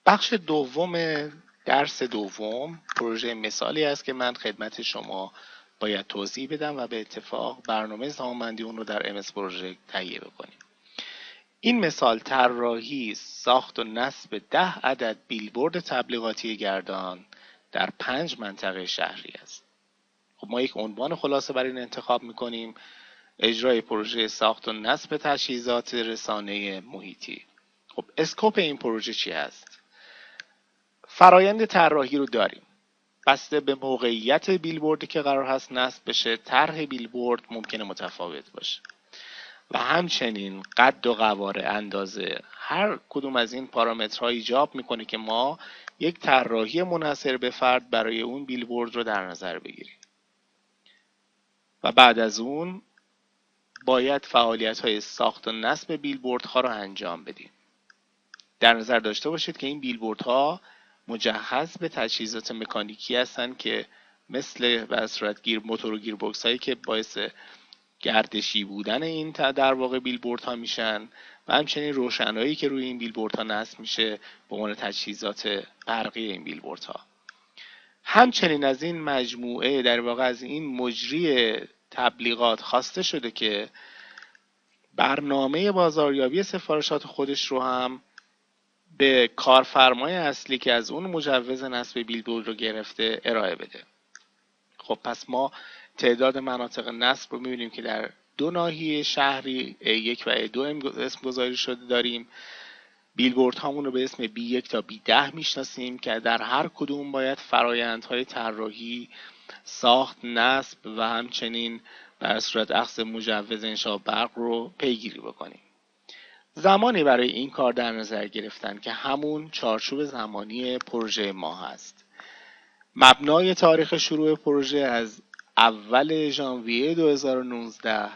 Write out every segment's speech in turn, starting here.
بخش دوم درس دوم پروژه مثالی است که من خدمت شما باید توضیح بدم و به اتفاق برنامه زمانبندی اون رو در MS پروژه تهیه بکنیم. این مثال طراحی ساخت و نصب 10 عدد بیلبورد تبلیغاتی گردان در 5 منطقه شهری است. خب ما یک عنوان خلاصه برای این انتخاب میکنیم: اجرای پروژه ساخت و نصب تجهیزات رسانه محیطی. خب اسکوپ این پروژه چی هست؟ فرایند طراحی رو داریم. بسته به موقعیت بیلبوردی که قرار هست نصب بشه، طرح بیلبورد ممکنه متفاوت باشه و همچنین قد و قواره، اندازه، هر کدوم از این پارامترها ایجاب میکنه که ما یک طراحی منحصر به فرد برای اون بیلبورد رو در نظر بگیریم و بعد از اون باید فعالیت‌های ساخت و نصب بیلبوردها رو انجام بدیم. در نظر داشته باشید که این بیلبوردها مجهز به تجهیزات مکانیکی هستند که مثل به صورت موتور و گیربکس هایی که باعث گردشی بودن این در واقع بیلبوردها میشن و همچنین روشنایی که روی این بیلبوردها نصب میشه به عنوان تجهیزات برقی این بیلبوردها. همچنین از این مجموعه، در واقع از این مجری تبلیغات، خواسته شده که برنامه بازاریابی سفارشات خودش رو هم به کارفرمای اصلی که از اون مجوز نصب بیلبورد رو گرفته ارائه بده. خب پس ما تعداد مناطق نصب رو می‌بینیم که در 2 ناحیه شهری A1 و A2 اسم گذاری شده داریم. بیلبورد هامون رو به اسم B1 تا B10 میشناسیم که در هر کدوم باید فرایندهای طراحی، ساخت، نصب و همچنین در صورت اخذ مجوز انشاء برق رو پیگیری بکنیم. زمانی برای این کار در نظر گرفتن که همون چارچوب زمانی پروژه ما هست. مبنای تاریخ شروع پروژه از اول ژانویه 2019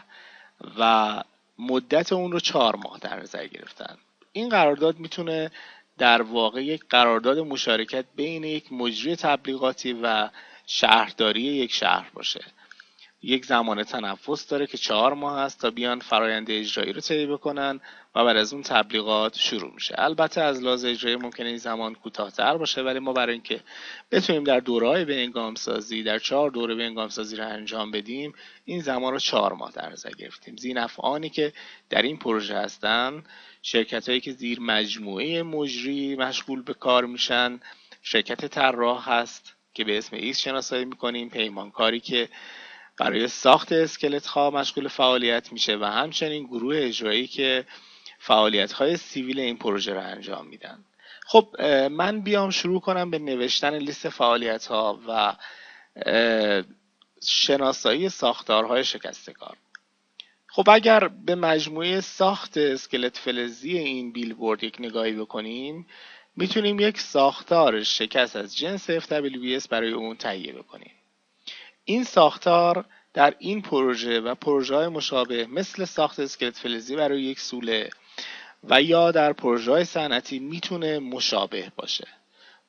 و مدت اون رو 4 ماه در نظر گرفتن. این قرارداد میتونه در واقع یک قرارداد مشارکت بین یک مجری تبلیغاتی و شهرداری یک شهر باشه. یک زمان تنفس داره که 4 ماه هست تا بیان فرآیند اجرایی رو طی بکنن و بعد از اون تبلیغات شروع میشه. البته از لحاظ اجرایی ممکنه این زمان کوتاه‌تر باشه، ولی ما برای اینکه بتونیم در دوره‌های به‌هنگام‌سازی، در 4 دوره به‌هنگام‌سازی رو انجام بدیم، این زمان رو 4 ماه در نظر گرفتیم. ذی‌نفعانی که در این پروژه هستن، شرکت‌هایی که زیر مجموعه مجری مشغول به کار میشن، شرکت طراح هست که به اسم ایکس شناسایی می‌کنیم، پیمانکاری که برای ساخت اسکلت ها مشغول فعالیت میشه و همچنین گروه اجرایی که فعالیت های سیویل این پروژه رو انجام میدن. خب من بیام شروع کنم به نوشتن لیست فعالیت ها و شناسایی ساختارهای شکستگار. خب اگر به مجموعه ساخت اسکلت فلزی این بیلبورد یک نگاهی بکنیم، میتونیم یک ساختار شکست از جنس FWS برای اون تهیه بکنیم. این ساختار در این پروژه و پروژه‌های مشابه مثل ساخت اسکلت فلزی برای یک سوله و یا در پروژه‌های صنعتی میتونه مشابه باشه.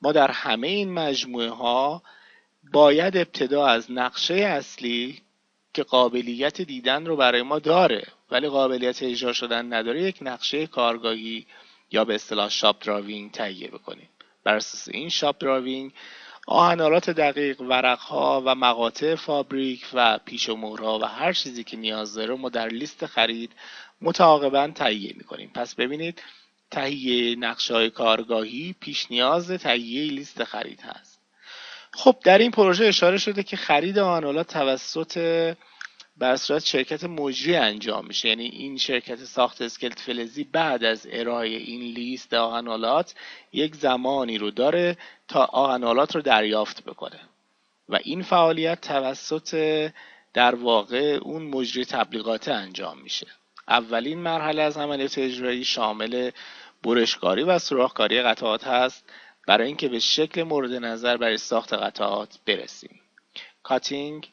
ما در همه این مجموعه ها باید ابتدا از نقشه اصلی که قابلیت دیدن رو برای ما داره ولی قابلیت اجرا شدن نداره، یک نقشه کارگاهی یا به اصطلاح شاپ دراوینگ تهیه بکنیم. بر اساس این شاپ دراوینگ آهنالات دقیق، ورقها و مقاطع فابریک و پیش و مهرها و هر چیزی که نیاز داره ما در لیست خرید متعاقباً تهیه میکنیم. پس ببینید تهیه نقشه‌های کارگاهی پیش نیاز تهیه لیست خرید هست. خب در این پروژه اشاره شده که خرید آهنالات توسط بر صورت شرکت مجری انجام میشه، یعنی این شرکت ساخت اسکلت فلزی بعد از ارائه این لیست آهنالات یک زمانی رو داره تا آهنالات رو دریافت بکنه و این فعالیت توسط در واقع اون مجری تبلیغات انجام میشه. اولین مرحله از عملیات اجرایی شامل برشکاری و سوراخکاری قطعات هست برای اینکه به شکل مورد نظر برای ساخت قطعات برسیم. کاتینگ،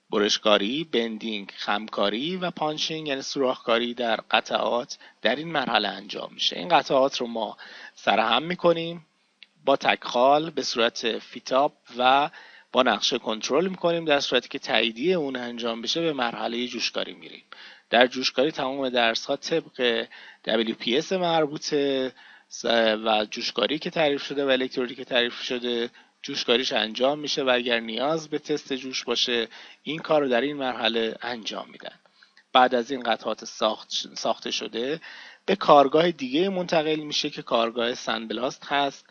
برشکاری، بندینگ، خمکاری و پانچینگ یعنی سوراخکاری در قطعات در این مرحله انجام میشه. این قطعات رو ما سرهم میکنیم با تکخال به صورت فیتاب و با نقشه کنترل میکنیم. در صورتی که تاییدیه اون انجام بشه به مرحله جوشکاری میریم. در جوشکاری تمام درس ها طبق WPS مربوطه و جوشکاری که تعریف شده و الکترودی که تعریف شده جوشکاریش انجام میشه و اگر نیاز به تست جوش باشه این کار رو در این مرحله انجام میدن. بعد از این قطعات ساخته شده به کارگاه دیگه منتقل میشه که کارگاه سنبلاست هست.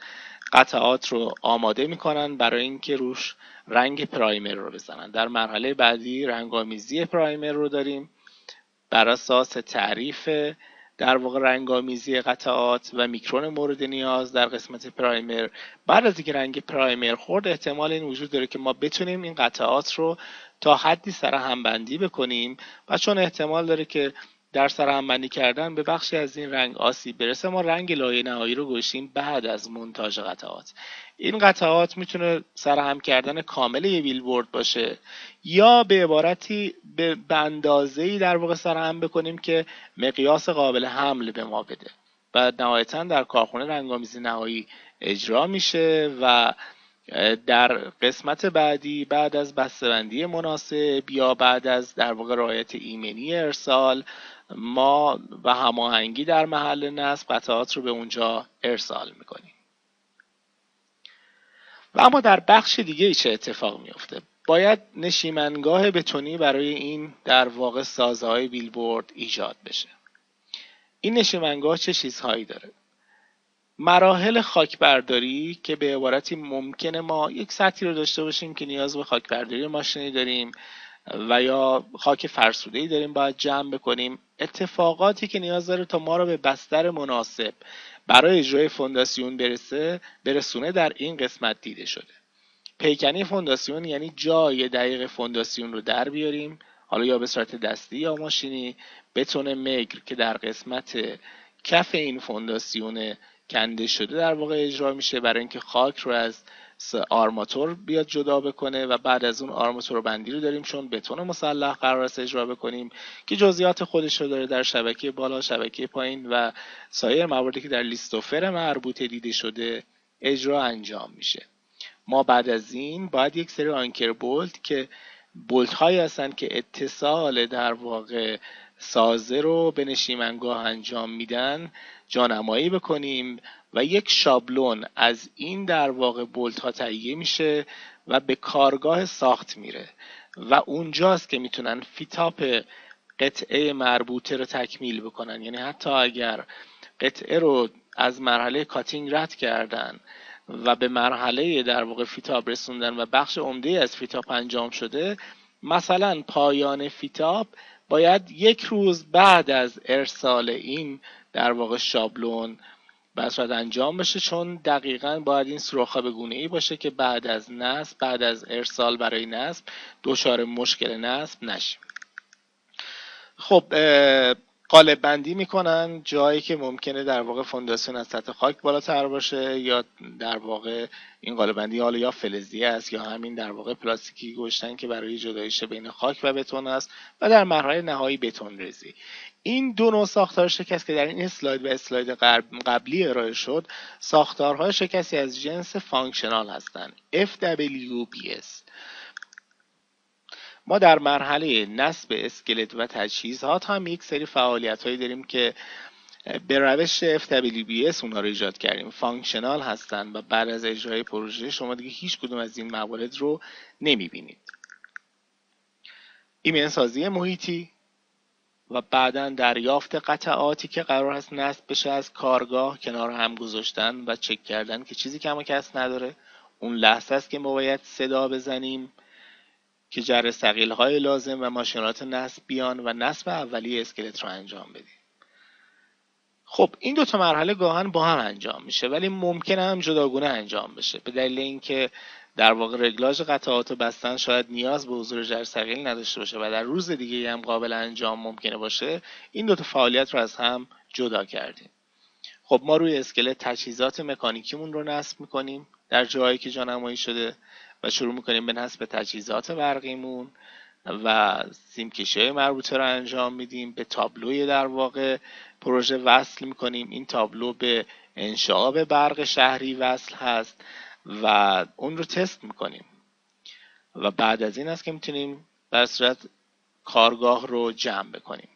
قطعات رو آماده میکنن برای اینکه روش رنگ پرایمر رو بزنن. در مرحله بعدی رنگامیزی پرایمر رو داریم بر اساس تعریف در واقع رنگامیزی قطعات و میکرون مورد نیاز در قسمت پرایمر. بعد از اینکه رنگ پرایمر خورد احتمال این وجود داره که ما بتونیم این قطعات رو تا حدی سرهمبندی بکنیم و چون احتمال داره که در سرهمبندی کردن به بخشی از این رنگ آسیب برسه ما رنگ لایه نهایی رو گذاشتیم بعد از مونتاژ قطعات. این قطعات میتونه سرهم کردن کامل یه بیلبورد باشه یا به عبارتی به اندازه‌ای در واقع سرهم بکنیم که مقیاس قابل حمل به ما بده و نهایتاً در کارخونه رنگامیزی نهایی اجرا میشه و در قسمت بعدی بعد از بسته‌بندی مناسب یا بعد از در واقع رعایت ایمنی ارسال ما و هماهنگی در محل نصب قطعات رو به اونجا ارسال میکنیم. و اما در بخش دیگه چه اتفاق میفته؟ باید نشیمنگاه بتونی برای این در واقع سازه‌های بیلبورد ایجاد بشه. این نشیمنگاه چه چیزهایی داره؟ مراحل خاکبرداری که به عبارتی ممکنه ما یک سطحی رو داشته باشیم که نیاز به خاکبرداری ماشینی داریم و یا خاک فرسوده‌ای داریم باید جمع بکنیم. اتفاقاتی که نیاز داره تا ما رو به بستر مناسب برای اجرای فونداسیون برسونه در این قسمت دیده شده. پیکنی فونداسیون یعنی جای دقیق فونداسیون رو در بیاریم، حالا یا به صورت دستی یا ماشینی. بتون مگر که در قسمت کف این فونداسیون کنده شده در واقع اجرا میشه برای اینکه خاک رو از آرماتور بیاد جدا بکنه و بعد از اون آرماتور بندی رو داریم چون بتون مسلح قرار است اجرا بکنیم که جزئیات خودش رو داره در شبکه بالا، شبکه پایین و سایر مواردی که در لیستوفر مربوطه دیده شده اجرا انجام میشه. ما بعد از این باید یک سری آنکر بولت که بولت هایی هستن که اتصال در واقع سازه رو به نشیمنگاه انجام میدن جانمایی بکنیم و یک شابلون از این در واقع بولت ها تهیه میشه و به کارگاه ساخت میره و اونجاست که میتونن فیتاپ قطعه مربوطه رو تکمیل بکنن. یعنی حتی اگر قطعه رو از مرحله کاتینگ رد کردن و به مرحله در واقع فیتاب رسوندن و بخش عمده از فیتاب انجام شده، مثلا پایان فیتاب باید یک روز بعد از ارسال این در واقع شابلون بسرعت انجام بشه چون دقیقاً باید این سوراخ‌ها به گونه‌ای باشه که بعد از نصب بعد از ارسال برای نصب دچار مشکل نصب نشیم. خب قالب بندی میکنن جایی که ممکنه در واقع فونداسیون از سطح خاک بالاتر باشه یا در واقع این قالب بندی حالا یا فلزی است یا همین در واقع پلاستیکی گذاشتن که برای جدایش بین خاک و بتون است و در مرحله نهایی بتون ریزی. این دو نوع ساختار شکست که در این اسلاید و اسلاید قبلی ارائه شد ساختارهای شکستی از جنس فانکشنال هستند FWBS. ما در مرحله نصب اسکلت و تجهیزات هم یک سری فعالیت هایی داریم که به روش FWBS اونها رو ایجاد کردیم. فانکشنال هستن و بعد از اجرای پروژه شما دیگه هیچ کدوم از این موارد رو نمیبینید. ایمن سازی محیطی و بعداً دریافت قطعاتی که قرار هست نصب بشه از کارگاه کنار هم گذاشتن و چک کردن که چیزی کم و کس نداره. اون لحظه است که ما باید صدا بزنیم که جر ثقیل‌های لازم و ماشینات نصب بیان و نصب اولیه اسکلت رو انجام بدیم. خب این دو تا مرحله گاهن با هم انجام میشه ولی ممکنه هم جداگونه انجام بشه به دلیل اینکه در واقع رگلاژ قطعات و بستن شاید نیاز به حضور جر ثقیل نداشته باشه و در روز دیگه هم قابل انجام ممکنه باشه. این دو تا فعالیت رو از هم جدا کردیم. خب ما روی اسکلت تجهیزات مکانیکیمون رو نصب میکنیم در جایی که جانمایی شده و شروع میکنیم به نصب تجهیزات برقیمون و سیمکشی مربوطه رو انجام میدیم. به تابلوی در واقع پروژه وصل میکنیم. این تابلو به انشعاب برق شهری وصل هست و اون رو تست میکنیم و بعد از این است که میتونیم در صورت کارگاه رو جمع بکنیم.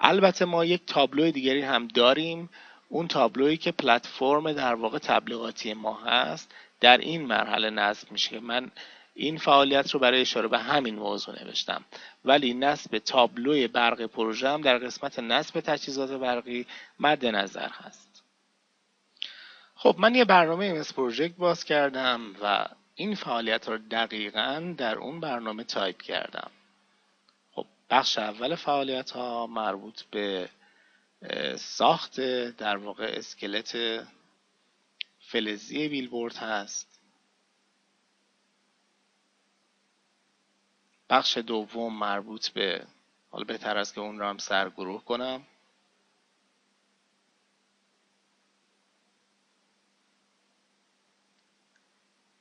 البته ما یک تابلو دیگری هم داریم اون تابلویی که پلتفرم در واقع تبلیغاتی ما هست در این مرحله نصب میشه. من این فعالیت رو برای اشاره به همین موضوع نوشتم، ولی نصب تابلوی برق پروژه هم در قسمت نصب تجهیزات برقی مد نظر هست. خب من یه برنامه MS پروژکت باز کردم و این فعالیت رو دقیقاً در اون برنامه تایپ کردم. خب بخش اول فعالیت ها مربوط به ساخت در واقع اسکلت فلزی بیلبورد هست. بخش دوم مربوط به، حالا بهتر است که اون رو هم سرگروه کنم.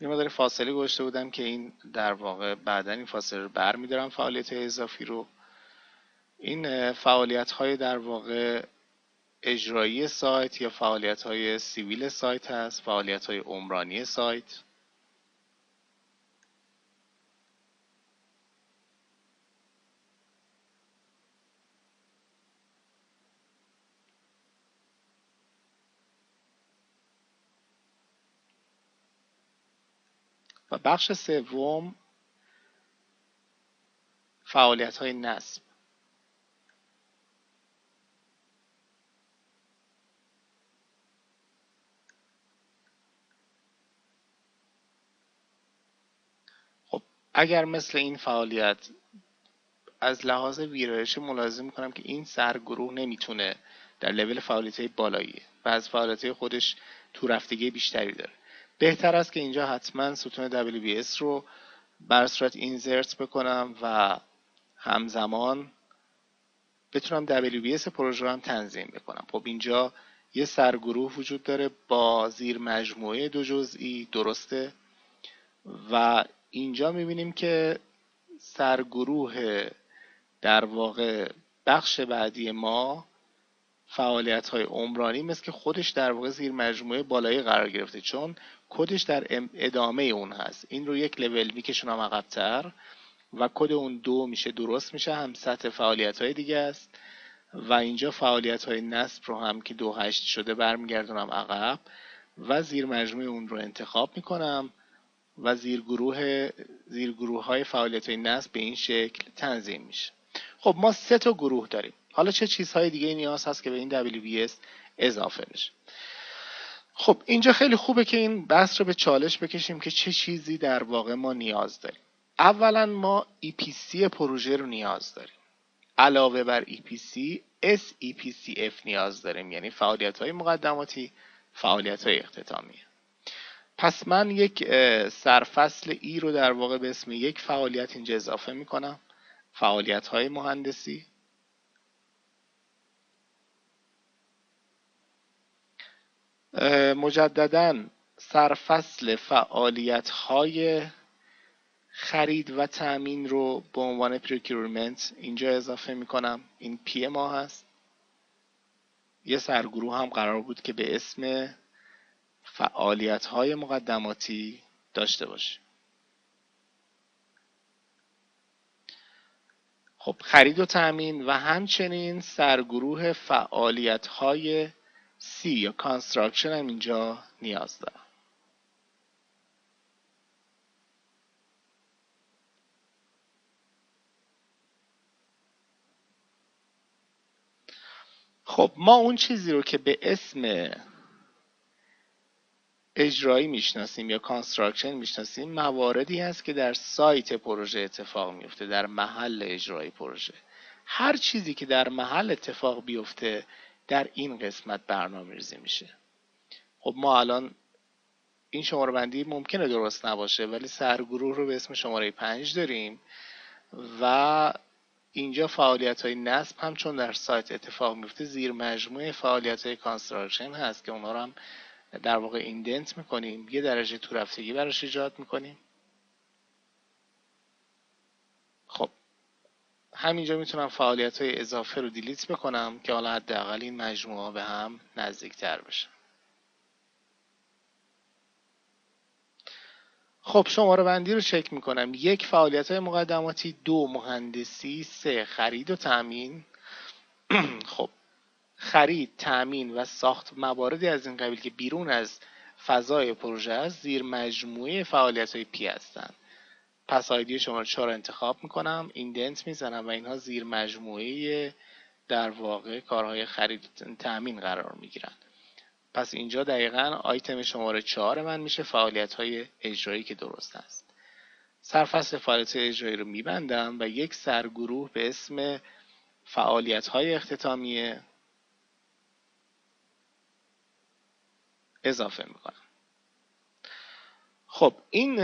یه مقدار فاصله گذاشته بودم که این در واقع بعدن این فاصله رو برمی‌دارم فعالیت اضافی رو. این فعالیت های در واقع اجرایی سایت یا فعالیت های سیویل سایت هست، فعالیت های عمرانی سایت. و بخش سوم فعالیت های نصب. خب اگر مثل این فعالیت از لحاظ ویرایش ملاحظه میکنم که این سرگروه نمیتونه در لول فعالیت بالایی و از فعالیت خودش تو رفتگی بیشتری داره، بهتر است که اینجا حتما ستون WBS رو بر صورت اینزرت بکنم و همزمان بتونم WBS پروژه رو هم تنظیم بکنم. خب اینجا یه سرگروه وجود داره با زیر مجموعه دو جزئی، درسته؟ و اینجا میبینیم که سرگروه در واقع بخش بعدی ما فعالیت های عمرانی مثل که خودش در واقع زیر مجموعه بالایی قرار گرفته، چون کدش در ادامه اون هست. این رو یک لول میکشونم عقب‌تر و کد اون 2 میشه، درست میشه، هم سطح فعالیت های دیگه است. و اینجا فعالیت های نصب رو هم که 2.8 شده برمیگردونم عقب و زیر مجموعه اون رو انتخاب میکنم و زیرگروه های فعالیت های نصب به این شکل تنظیم میشه. خب ما 3 تا گروه داریم. حالا چه چیزهای دیگه نیاز هست که به این WBS اضافه بشه؟ خب اینجا خیلی خوبه که این بحث رو به چالش بکشیم که چه چیزی در واقع ما نیاز داریم. اولا ما EPC پروژه رو نیاز داریم. علاوه بر EPC SEPCF نیاز داریم، یعنی فعالیت های مقدماتی، فعالیت های اختتامی. پس من یک سرفصل ای رو در واقع به اسم یک فعالیت اینجا اضافه میکنم، فعالیت های مهندسی. مجددا سرفصل فعالیت های خرید و تأمین رو به عنوان پروکیورمنت اینجا اضافه میکنم. این پی ما هست. یه سرگروه هم قرار بود که به اسم فعالیت های مقدماتی داشته باشه. خب خرید و تأمین و همچنین سرگروه فعالیت های C یا کانستراکشن هم اینجا نیاز دارم. خب ما اون چیزی رو که به اسم اجرایی میشناسیم یا کانستراکشن میشناسیم مواردی هست که در سایت پروژه اتفاق میفته، در محل اجرایی پروژه. هر چیزی که در محل اتفاق بیفته در این قسمت برنامه‌ریزی میشه. خب ما الان این شماره بندی ممکنه درست نباشه ولی سرگروه رو به اسم شماره 5 داریم و اینجا فعالیت های نصب هم چون در سایت اتفاق میفته زیر مجموعه فعالیت های کانستراکشن هست که اونا رو هم در واقع ایندنت میکنیم، یه درجه تو رفتگی براش ایجاد میکنیم. خب همینجا میتونم فعالیت های اضافه رو دیلیت بکنم که حالا حداقل این مجموعه به هم نزدیکتر بشن. خب شماره بندی رو چک میکنم. 1 فعالیت های مقدماتی، 2 مهندسی، 3 خرید و تأمین. خب خرید، تأمین و ساخت مواردی از این قبیل که بیرون از فضای پروژه است زیر مجموعه فعالیت‌های پی هستند. پس آیدی شما رو 4 انتخاب میکنم، ایندنت میزنم و اینها زیر مجموعه در واقع کارهای خرید تأمین قرار میگیرن. پس اینجا دقیقاً آیتم شماره 4 من میشه فعالیت‌های اجرایی که درست است. سرفصل فعالیت‌های اجرایی رو میبندم و یک سرگروه به اسم فعالیت‌های اختتامیه اضافه میکنم. خب این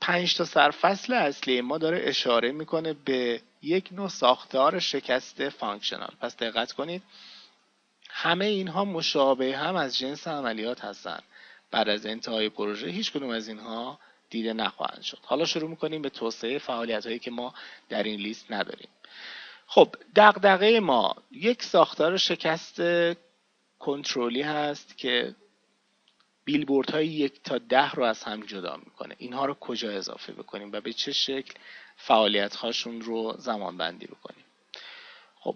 5 تا سرفصل اصلی ما داره اشاره میکنه به یک نوع ساختار شکست فانکشنال. پس دقت کنید همه اینها مشابه هم از جنس عملیات هستند. بعد از انتهای پروژه هیچ کدوم از اینها دیده نخواهند شد. حالا شروع میکنیم به توسعه فعالیت هایی که ما در این لیست نداریم. خب دغدغه ما یک ساختار شکست کنترلی هست که بیلبوردهای 1 تا 10 رو از هم جدا میکنه. اینها رو کجا اضافه بکنیم و به چه شکل فعالیت هاشون رو زمان بندی بکنیم. خب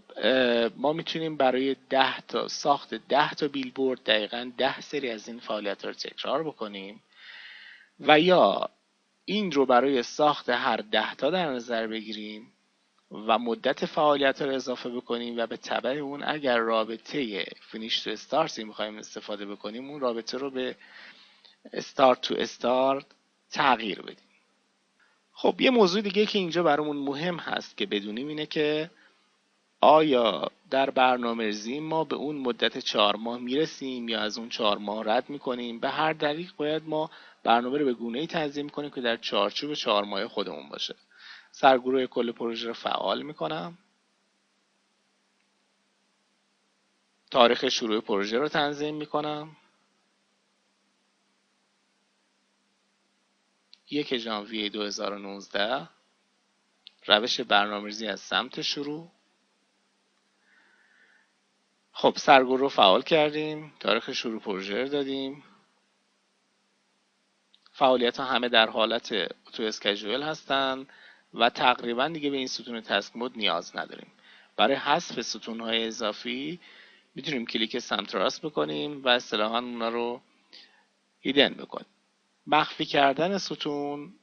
ما میتونیم برای 10 تا ساخت 10 تا بیلبورد دقیقاً 10 سری از این فعالیت رو تکرار بکنیم و یا این رو برای ساخت هر 10 تا در نظر بگیریم و مدت فعالیت رو اضافه بکنیم و به تبع اون اگر رابطه فینیش تو استارت میخوایم استفاده بکنیم اون رابطه رو به استارت تو استارت تغییر بدیم. خب یه موضوع دیگه که اینجا برامون مهم هست که بدونیم اینه که آیا در برنامه‌ریزی ما به اون مدت 4 ماه میرسیم یا از اون 4 ماه رد میکنیم. به هر دلیل باید ما برنامه رو به گونه‌ای تنظیم کنیم که در چارچوب 4 ماه خودمون باشه. سرگروه کل پروژه رو فعال میکنم. تاریخ شروع پروژه رو تنظیم میکنم. 1 ژانویه 2019. روش برنامه‌ریزی از سمت شروع. خب سرگروه رو فعال کردیم. تاریخ شروع پروژه رو دادیم. فعالیت ها همه در حالت اتو اسکیجول هستن و تقریبا دیگه به این ستون تسک مود نیاز نداریم. برای حذف ستون های اضافی میتونیم کلیک سمت راست بکنیم و اصطلاحاً اونا رو هیدن بکنیم. مخفی کردن ستون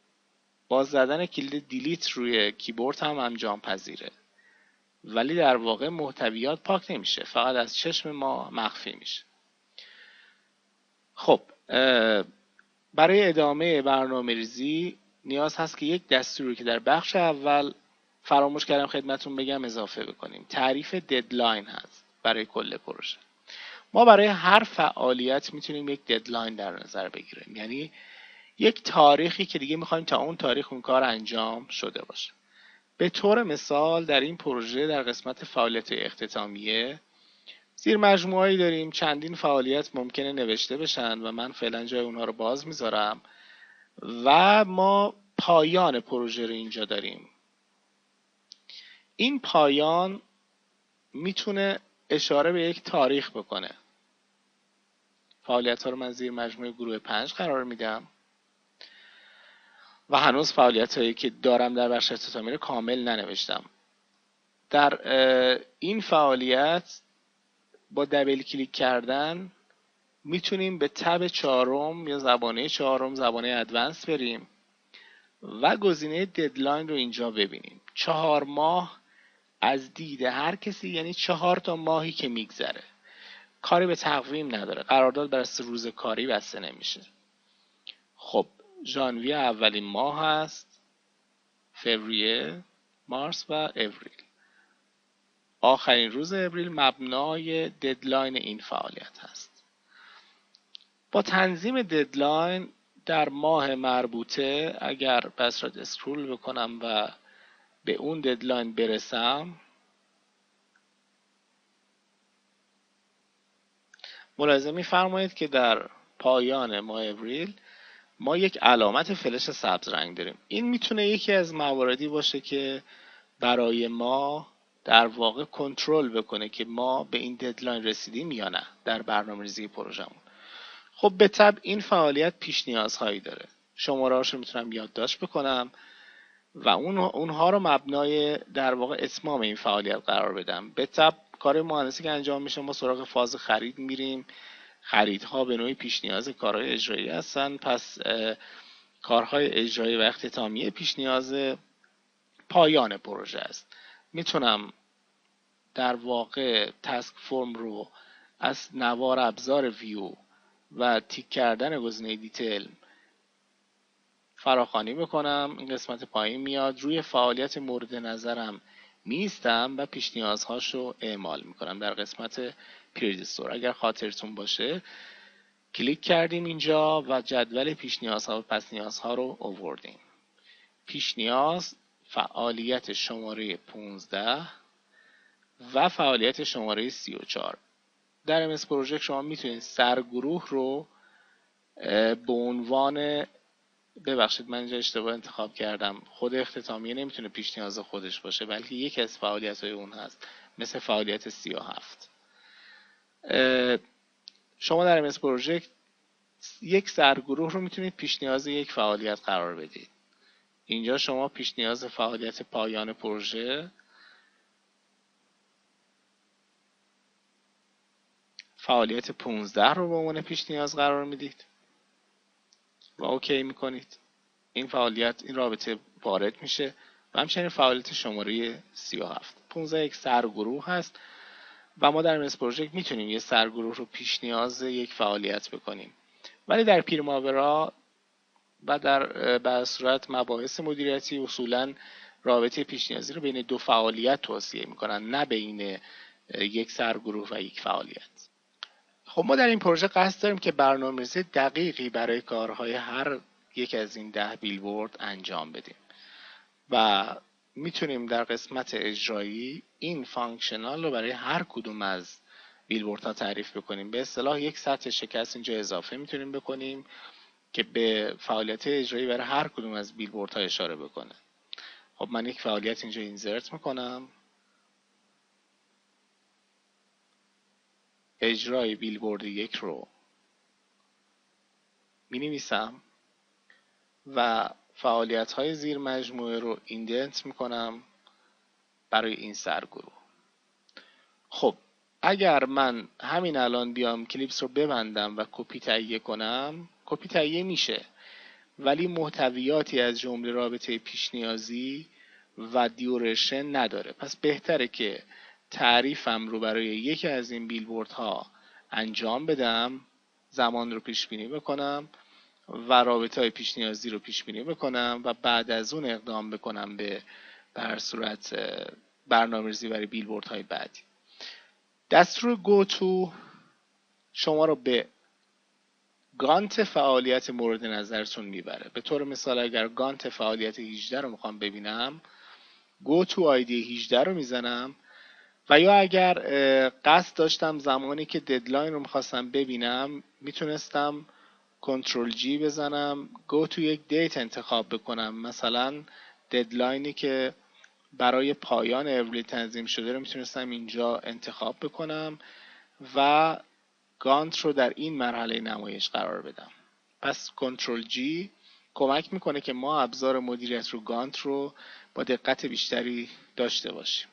با زدن کلید دیلیت روی کیبورد هم انجام پذیره ولی در واقع محتویات پاک نمیشه، فقط از چشم ما مخفی میشه. خب برای ادامه برنامه‌ریزی نیاز هست که یک دستوری که در بخش اول فراموش کردم خدمتون بگم اضافه بکنیم. تعریف ددلاین هست برای کل پروژه. ما برای هر فعالیت میتونیم یک ددلاین در نظر بگیریم، یعنی یک تاریخی که دیگه میخوایم تا اون تاریخ اون کار انجام شده باشه. به طور مثال در این پروژه در قسمت فعالیت اختتامیه زیر مجموعه‌ای داریم. چندین فعالیت ممکنه نوشته بشن و من فعلا جای اونها رو باز میذارم و ما پایان پروژه رو اینجا داریم. این پایان میتونه اشاره به یک تاریخ بکنه. فعالیت ها رو من زیر مجموعه گروه 5 قرار میدم و هنوز فعالیت هایی که دارم در بخش اختتامی رو کامل ننوشتم. در این فعالیت با دبل کلیک کردن میتونیم به تب 4 یا زبانه 4 زبانه ادوانس بریم و گزینه ددلاین رو اینجا ببینیم. 4 ماه از دید هر کسی یعنی 4 تا ماهی که میگذره. کاری به تقویم نداره. قرارداد بر اساس روز کاری بسته نمیشه. خب ژانویه اولین ماه هست، فوریه، مارس و اپریل. آخرین روز اپریل مبنای ددلاین این فعالیت هست. با تنظیم ددلاین در ماه مربوطه اگر پس را اسکرول بکنم و به اون ددلاین برسم ملاحظه می‌فرمایید که در پایان ماه اپریل ما یک علامت فلش سبز رنگ داریم. این میتونه یکی از مواردی باشه که برای ما در واقع کنترل بکنه که ما به این ددلاین رسیدیم یا نه در برنامه‌ریزی پروژمون. خب به طبع این فعالیت پیش نیازهایی داره. شماره‌هاشو میتونم یادداشت بکنم و اونها رو مبنای در واقع اتمام این فعالیت قرار بدم. به طبع کار مهندسی که انجام میشه ما سراغ فاز خرید میریم. خریدها به نوعی پیش نیاز کارهای اجرایی هستن، پس کارهای اجرایی و اختتامیه پیش نیاز پایان پروژه است. میتونم در واقع تاسک فرم رو از نوار ابزار ویو و تیک کردن گزینه دیتیل فراخوانی بکنم. این قسمت پایین میاد، روی فعالیت مورد نظرم میستم و پیش نیازهاش رو اعمال میکنم در قسمت پریدستور. اگر خاطرتون باشه کلیک کردیم اینجا و جدول پیش نیازها و پس نیازها رو آوردیم. پیش نیاز فعالیت شماره 15 و فعالیت شماره 34. در MS پروژکت شما میتونید سرگروه رو به عنوان ببخشید من اینجا اشتباه انتخاب کردم، خود اختتامیه نمیتونه پیش نیاز خودش باشه بلکه یکی از فعالیت های اون هست، مثل فعالیت 37. شما در MS پروژکت یک سرگروه رو میتونید پیش نیاز یک فعالیت قرار بدید. اینجا شما پیش نیاز فعالیت پایان پروژه، فعالیت 15 رو به عنوان پیش نیاز قرار میدید و اوکی میکنید. این فعالیت این رابطه وارد میشه و همچنین فعالیت شماره 37. 15 یک سرگروه هست و ما در MS پروژکت میتونیم یه سرگروه رو پیش نیاز یک فعالیت بکنیم، ولی در پیرماورا و در صورت مباحث مدیریتی اصولاً رابطه پیش نیازی رو بین دو فعالیت توصیه میکنن، نه بین یک سرگروه و یک فعالیت. خب ما در این پروژه قصد داریم که برنامه‌ریزی دقیقی برای کارهای هر یک از این 10 بیلبورد انجام بدیم و میتونیم در قسمت اجرایی این فانکشنال رو برای هر کدوم از بیلبوردها تعریف بکنیم. به اصطلاح یک سطح شکست اینجا اضافه میتونیم بکنیم که به فعالیت اجرایی برای هر کدوم از بیلبوردها اشاره بکنه. خب من یک فعالیت اینجا اینسرت میکنم، اجرای بیلبورد 1 رو مینویسم و فعالیت های زیر مجموعه رو ایندنت میکنم برای این سرگروه. خب اگر من همین الان بیام کلیپس رو ببندم و کپی تهیه کنم، کپی تهیه میشه ولی محتویاتی از جمله رابطه پیش نیازی و دیورشن نداره. پس بهتره که تعریفم رو برای یکی از این بیلبوردها انجام بدم، زمان رو پیش بینی بکنم و رابطه های پیش نیازی رو پیش بینی بکنم و بعد از اون اقدام بکنم به هر صورت برنامه‌ریزی برای بیلبوردهای بعدی. دستور گو تو شما رو به گانت فعالیت مورد نظرتون میبره. به طور مثال اگر گانت فعالیت 18 رو میخوام ببینم، گو تو آیدی 18 رو میزنم و یا اگر قصد داشتم زمانی که ددلاین رو میخواستم ببینم میتونستم کنترل جی بزنم، گو تو یک دیت انتخاب بکنم، مثلا ددلاینی که برای پایان اولی تنظیم شده رو میتونستم اینجا انتخاب بکنم و گانت رو در این مرحله نمایش قرار بدم. پس کنترل جی کمک میکنه که ما ابزار مدیریت رو گانت رو با دقت بیشتری داشته باشیم.